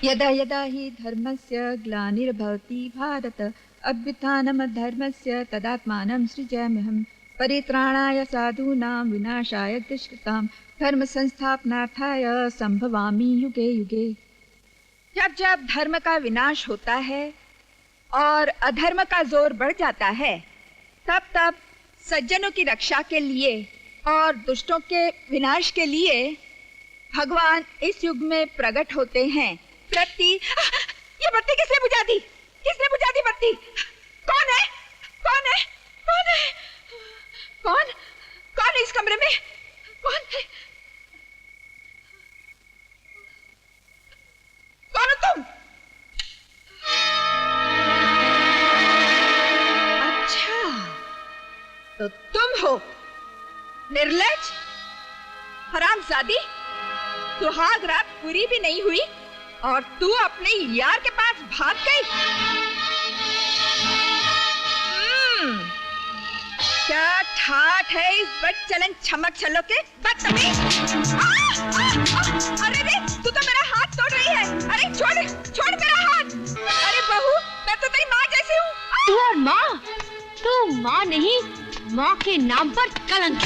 यदा यदा हि धर्मस्य ग्लानिर्भवति भारत अभ्युत्थानमधर्मस्य तदात्मानं सृजाम्यहम् परित्राणाय साधूनां विनाशाय दुष्कृतां धर्म संस्थापनार्थाय संभवामि युगे युगे। जब जब धर्म का विनाश होता है और अधर्म का जोर बढ़ जाता है, तब तब सज्जनों की रक्षा के लिए और दुष्टों के विनाश के लिए भगवान इस युग में प्रकट होते हैं। ये बत्ती किसने बुझा दी? किसने बुझा दी बत्ती? कौन है? कौन है? कौन है? कौन? कौन है इस कमरे में? कौन है? कौन हो तुम? अच्छा, तो तुम हो निर्लज, हरामजादी। सुहाग रात पूरी भी नहीं हुई और तू अपने यार के पास भाग गई। क्या ठाठ है इस बदचलन छमक छल्लो के? बदतमीज! अरे रे, तू तो मेरा हाथ तोड़ रही है। अरे छोड़, छोड़ मेरा हाथ। अरे बहू, मैं तो तेरी माँ जैसी हूँ। तू और माँ? तू माँ नहीं, माँ के नाम पर कलंक।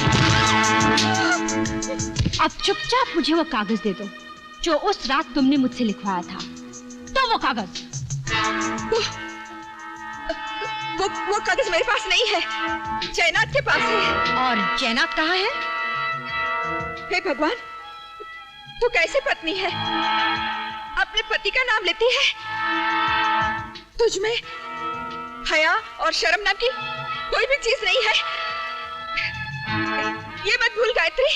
अब चुपचाप मुझे वो कागज दे दो जो उस रात तुमने मुझसे लिखवाया था। तो वो कागज। वो कागज मेरे पास नहीं है, जयनाथ के पास है। और जयनाथ कहाँ है? हे भगवान, तू कैसे पत्नी है? अपने पति का नाम लेती है? तुझ में हया और शर्म नाम की कोई भी चीज नहीं है। ये मत भूल गायत्री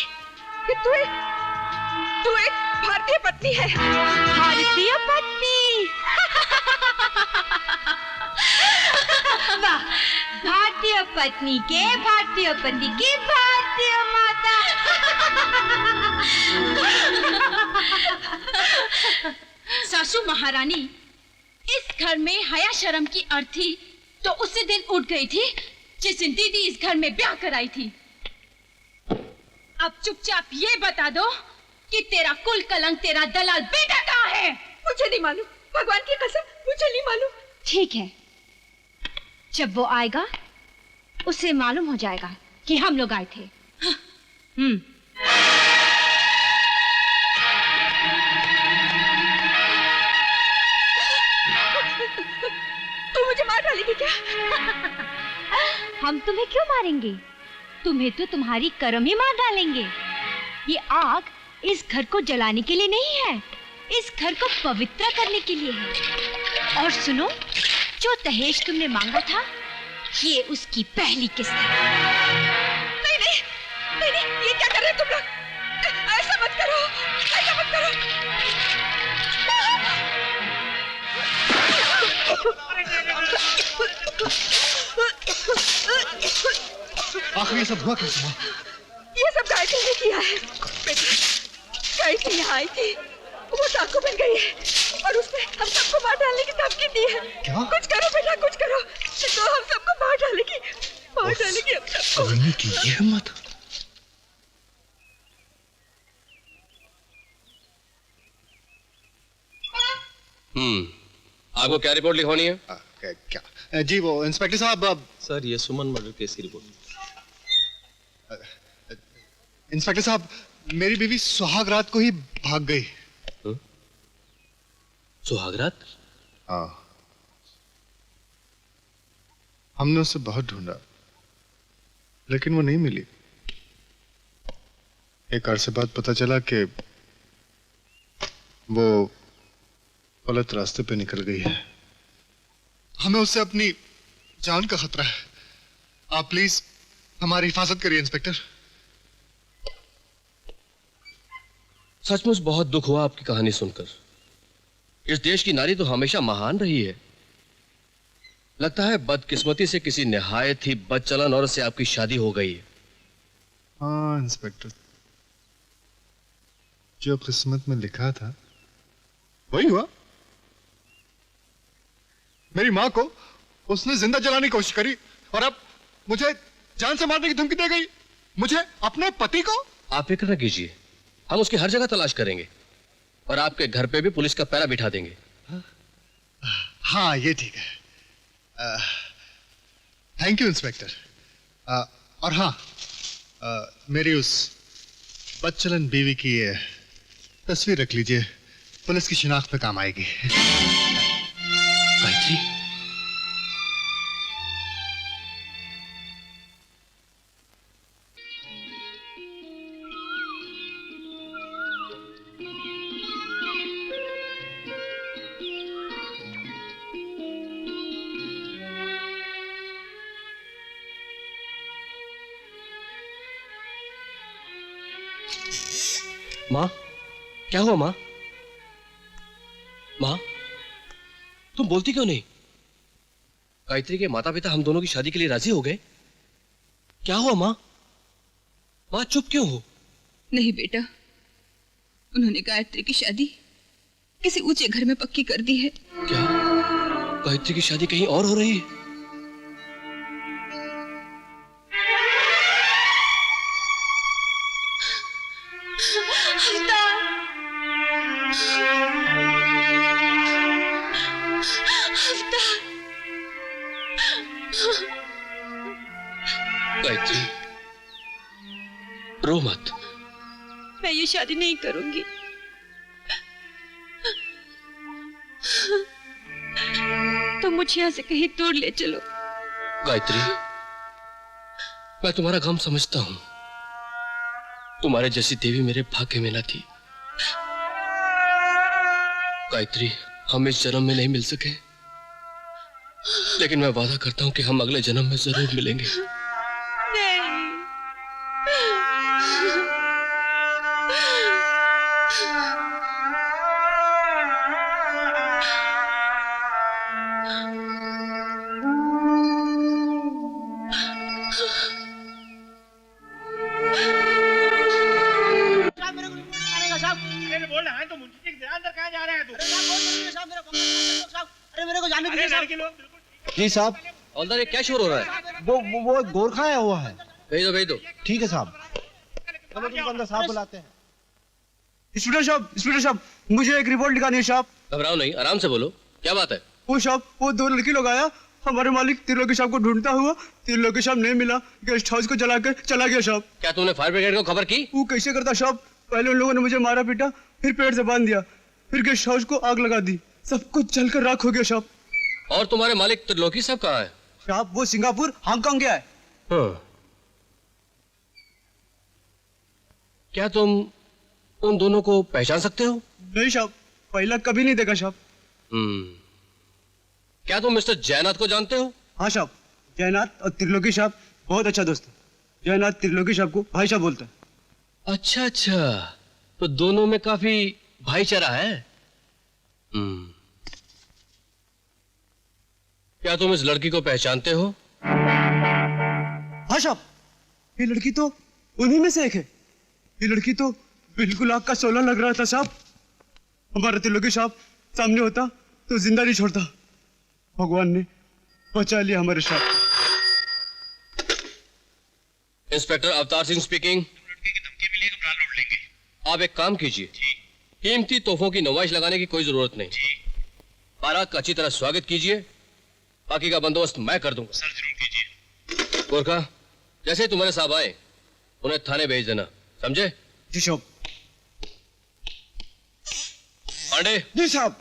कि तू एक भारतीय पत्नी है। भारतीय पत्नी? वाह, भारतीय पत्नी के भारतीय पति की भारतीय माता। सासू महारानी, इस घर में हया शर्म की अर्थी तो उसी दिन उठ गई थी जिस दिन दीदी इस घर में ब्याह कराई थी। अब चुपचाप ये बता दो कि तेरा कुल कलंक, तेरा दलाल बेटा कहाँ है? मुझे नहीं मालूम, भगवान की कसम, मुझे नहीं मालूम। ठीक है, जब वो आएगा उसे मालूम हो जाएगा कि हम लोग आए थे। तू मुझे मार डालेगी क्या? हम तुम्हें क्यों मारेंगे? तुम्हें तो तुम्हारी कर्म ही मार डालेंगे। ये आग इस घर को जलाने के लिए नहीं है, इस घर को पवित्र करने के लिए है। और सुनो, जो दहेज तुमने मांगा था, ये उसकी पहली किस्त है। नहीं नहीं, नहीं नहीं, ये क्या कर रहे हो तुम लोग? ऐसा मत करो, ऐसा मत करो। आखिर ये सब हुआ कैसे माँ? ये सब गायत्री ने किया है। गायत्री यहाँ आई थी, वो डाकू बन गई है और उसने हम सबको मार डालने की धमकी दी है। क्या? कुछ करो बेटा, कुछ करो, तो हम सबको मार डालेगी हम सबको। करने की ये हिम्मत? आपको क्या रिपोर्ट लिखवानी है? क्या जी, वो इंस्पेक्टर साहब। सर, ये सुमन मर्डर केस की रिपोर्ट। इंस्पेक्टर साहब, मेरी बीवी सुहाग रात को ही भाग गई। सुहाग रात? हाँ, हमने उसे बहुत ढूंढा लेकिन वो नहीं मिली। एक अरसे बाद पता चला कि वो गलत रास्ते पे निकल गई है। हमें उससे अपनी जान का खतरा है। आप प्लीज हमारी हिफाजत करिए इंस्पेक्टर। सचमुच बहुत दुख हुआ आपकी कहानी सुनकर। इस देश की नारी तो हमेशा महान रही है। लगता है बदकिस्मती से किसी निहायत ही बदचलन औरत से आपकी शादी हो गई है। हाँ इंस्पेक्टर, जो किस्मत में लिखा था वही हुआ। मेरी माँ को उसने जिंदा जलाने की कोशिश करी और अब मुझे जान से मारने की धमकी दे गई। मुझे अपने पति को। आप फिक्र न कीजिए, हम उसकी हर जगह तलाश करेंगे। और आपके घर पे भी पुलिस का पहरा बिठा देंगे। हाँ, ये ठीक है। Thank you inspector. और हाँ, मेरी उस बदचलन बीवी की तस्वीर रख लीजिए, पुलिस की शिनाख्त में काम आएगी। गायत्री, माँ, क्या हुआ माँ? माँ, तुम बोलती क्यों नहीं? गायत्री के माता पिता हम दोनों की शादी के लिए राजी हो गए। क्या हुआ माँ? माँ चुप क्यों हो? नहीं बेटा, उन्होंने गायत्री की शादी किसी ऊंचे घर में पक्की कर दी है। क्या गायत्री की शादी कहीं और हो रही है? गायत्री, रो मत। मैं ये शादी नहीं करूंगी। तो मुझे यहाँ से कहीं दूर ले चलो। गायत्री, मैं तुम्हारा गम समझता हूं। तुम्हारे जैसी देवी मेरे भाग्य में न थी। गायत्री, हम इस जन्म में नहीं मिल सके, लेकिन मैं वादा करता हूं कि हम अगले जन्म में जरूर मिलेंगे। जी साहब। हवलदार, ये क्या शोर हो रहा है? वो गोरखा आया हुआ है। भेज दो। ठीक है साहब। चलो तुमको अंदर साहब बुलाते हैं। इंस्पेक्टर साहब, मुझे एक रिपोर्ट लिखानी है साहब। घबराओ नहीं, आराम से बोलो, क्या बात है? वो साहब, वो 2 लड़की लोग आया, हमारे मालिक त्रिलोकी साहब को ढूंढता हुआ, त्रिलोकी साहब नहीं मिला, गेस्ट हाउस को जलाकर चला गया साहब। क्या तुमने फायर ब्रिगेड को खबर की? वो कैसे करता साहब? पहले उन लोगों ने मुझे मारा पीटा, फिर पेड़ से बांध दिया, फिर गेस्ट हाउस को आग लगा दी, सब कुछ जलकर राख हो गया साहब। और तुम्हारे मालिक त्रिलोकी साहब कहाँ है? साहब वो सिंगापुर, हांगकांग गया है। हाँ। क्या तुम उन दोनों को पहचान सकते हो? नहीं साहब, पहला कभी नहीं देखा साहब। क्या तुम मिस्टर जयनाथ को जानते हो? हाँ साहब, जयनाथ और त्रिलोकी साहब बहुत अच्छा दोस्त है। जयनाथ त्रिलोकी साहब को भाई साहब बोलता है। अच्छा, तो दोनों में काफी भाईचारा है। क्या तुम इस लड़की को पहचानते हो? हाँ साहब, ये लड़की तो उन्हीं में से एक है। ये लड़की तो बिल्कुल आग का शोला लग रहा था साहब। हमारा त्रिलोकी साहब सामने होता तो जिंदा नहीं छोड़ता। भगवान ने बचा लिया हमारे साथ। Inspector Avtar Singh speaking. लड़की की धमकी मिली तो प्लान लूट लेंगे। आप एक काम कीजिए, कीमती तोहफों की नुमाइश लगाने की कोई जरूरत नहीं। बारात का अच्छी तरह स्वागत कीजिए, बाकी का बंदोबस्त मैं कर दूंगा। सर जरूर कीजिए। गोरखा, जैसे ही तुम्हारे साहब आए उन्हें थाने भेज देना, समझे? जी साहब। पांडे। जी साहब।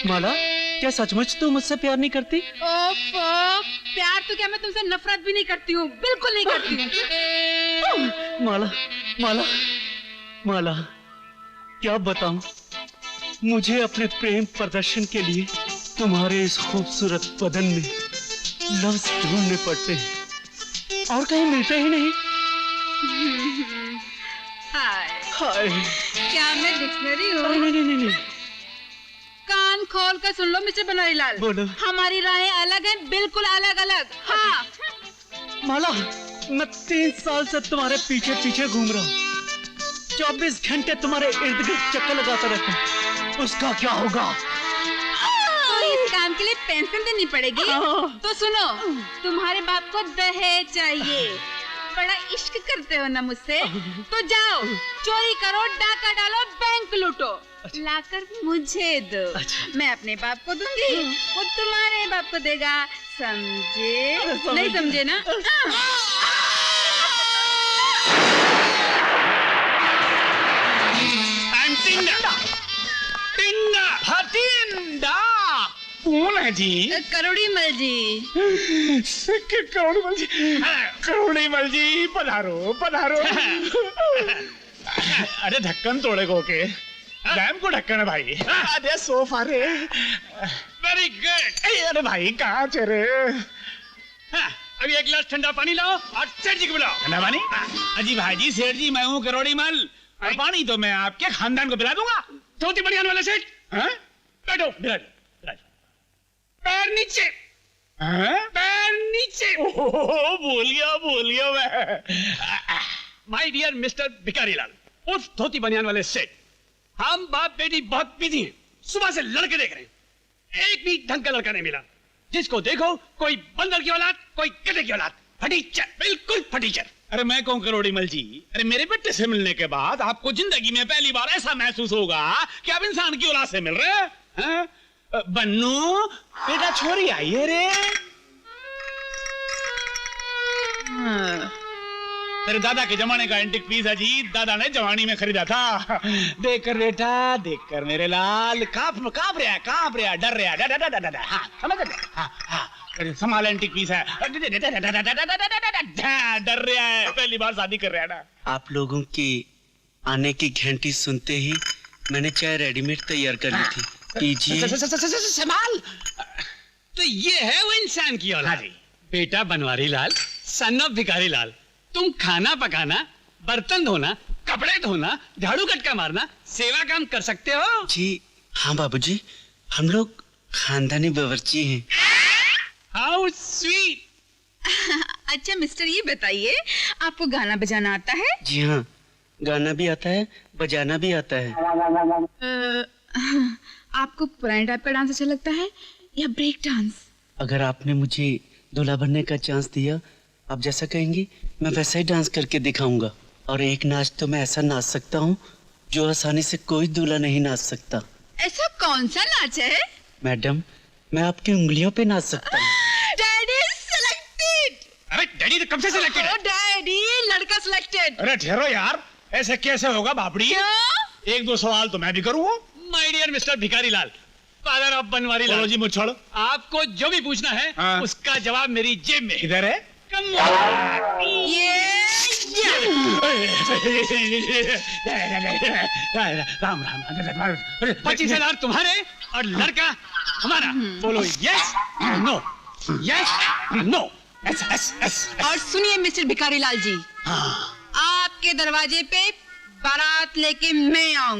माला, क्या सचमुच तू मुझसे प्यार नहीं करती? प्यार तो क्या, मैं तुमसे नफरत भी नहीं करती हूँ, बिल्कुल नहीं करती हूँ। माला, माला, माला, क्या बताऊं? मुझे अपने प्रेम प्रदर्शन के लिए तुम्हारे इस खूबसूरत बदन में लफ्ज ढूंढने पड़ते हैं और कहीं मिलते ही नहीं। हाय, हाय। क्या मैं डिक्शनरी हूँ? नहीं नहीं नहीं नहीं। कान खोल कर सुन लो मिस्टर बनवारीलाल, बोलो। हमारी राहें अलग हैं, बिल्कुल अलग अलग। हाँ। माला, मैं 3 साल से तुम्हारे पीछे पीछे घूम रहा हूँ, 24 घंटे तुम्हारे इर्द गिर्द चक्कर लगाता रहता हूँ। उसका क्या होगा? के लिए पेंशन देनी पड़ेगी। तो सुनो, तुम्हारे बाप को दहेज चाहिए। बड़ा इश्क करते हो ना मुझसे, तो जाओ चोरी करो, डाका डालो, बैंक लूटो, लाकर मुझे दो। मैं अपने बाप को दूंगी, वो तुम्हारे बाप को देगा। समझे? नहीं समझे ना? कौन है जी? करोड़ी मल जी। करोड़ी मल जी, करोड़ी मल जी, पधारो पधारो। अरे ढक्कन तोड़े को के डैम को ढक्कन है भाई। अरे सोफा रे, वेरी गुड। अरे भाई कहाँ चले? अभी एक गिलास ठंडा पानी लाओ और सेठ जी को बुलाओ। ठंडा पानी? अजी भाई सेठ जी मैं हूँ करोड़ी मल, और पानी तो मैं आपके खानदान को पिला दूंगा। धोती बनियान वाला सेठ, बैठो बिला दो। पैर नीचे, पैर नीचे। भूल गया मैं। माय डियर मिस्टर भिखारीलाल, उस धोती बनियान वाले सेठ, हम बाप बेटी बहुत बिजी हैं। सुबह से लड़के देख रहे हैं, एक भी ढंग का लड़का नहीं मिला। जिसको देखो कोई बंदर की औलाद, कोई गधे की औलाद, फटीचर, बिल्कुल फटीचर। अरे मैं कहूँ करोड़ी मल जी, अरे मेरे बेटे से मिलने के बाद आपको जिंदगी में पहली बार ऐसा महसूस होगा कि आप इंसान की औलाद से मिल रहे हैं। बन्नू बेटा छोरी आई है रे। तेरे दादा के जमाने का एंटिक पीस है जी, दादा ने जवानी में खरीदा था। देख कर बेटा, देख कर मेरे लाल, कांप रहा है, डर रहा है। हाँ समझ गए? हाँ संभाल, एंटिक पीस है। डर रहा है, पहली बार शादी कर रहा है ना। आप लोगों की आने की घंटी सुनते ही मैंने चाय रेडीमेड तैयार कर ली थी, पीजिए। संभाल। तो ये है वो इंसान की औलाद। बेटा बनवारी लाल, सन ऑफ भिखारी लाल, तुम खाना पकाना, बर्तन धोना, कपड़े धोना, झाड़ू कटका मारना, सेवा काम कर सकते हो? जी हाँ बाबूजी, हम लोग खानदानी बावर्ची हैं। How sweet. अच्छा मिस्टर, ये बताइए आपको गाना बजाना आता है? जी हाँ, गाना भी आता है, बजाना भी आता है। आपको पुराने टाइप का डांस अच्छा लगता है या ब्रेक डांस? अगर आपने मुझे दूल्हा बनने का चांस दिया, आप जैसा कहेंगी मैं वैसा ही डांस करके दिखाऊंगा। और एक नाच तो मैं ऐसा नाच सकता हूँ जो आसानी से कोई दूल्हा नहीं नाच सकता। ऐसा कौन सा नाच है? मैडम, मैं आपकी उंगलियों पे नाच सकता हूँ। Daddy selected. अरे डैडी तो कब से सिलेक्टेड है? डैडी लड़का सिलेक्टेड। अरे ठहरो यार, ऐसे कैसे होगा बापड़ी? एक दो सवाल तो मैं भी करूँ। माय डियर मिस्टर भिखारी लाल, फादर ऑफ बनवारी लाल जी, मुझ छोड़ो। आपको जो भी पूछना है उसका जवाब मेरी जेब में। इधर है। राम राम। 25,000 तुम्हारे और लड़का हमारा। बोलो यस नो, यस नो। और सुनिए मिस्टर भिखारी लाल जी, आपके दरवाजे पे बारात लेके मैं आऊंगा।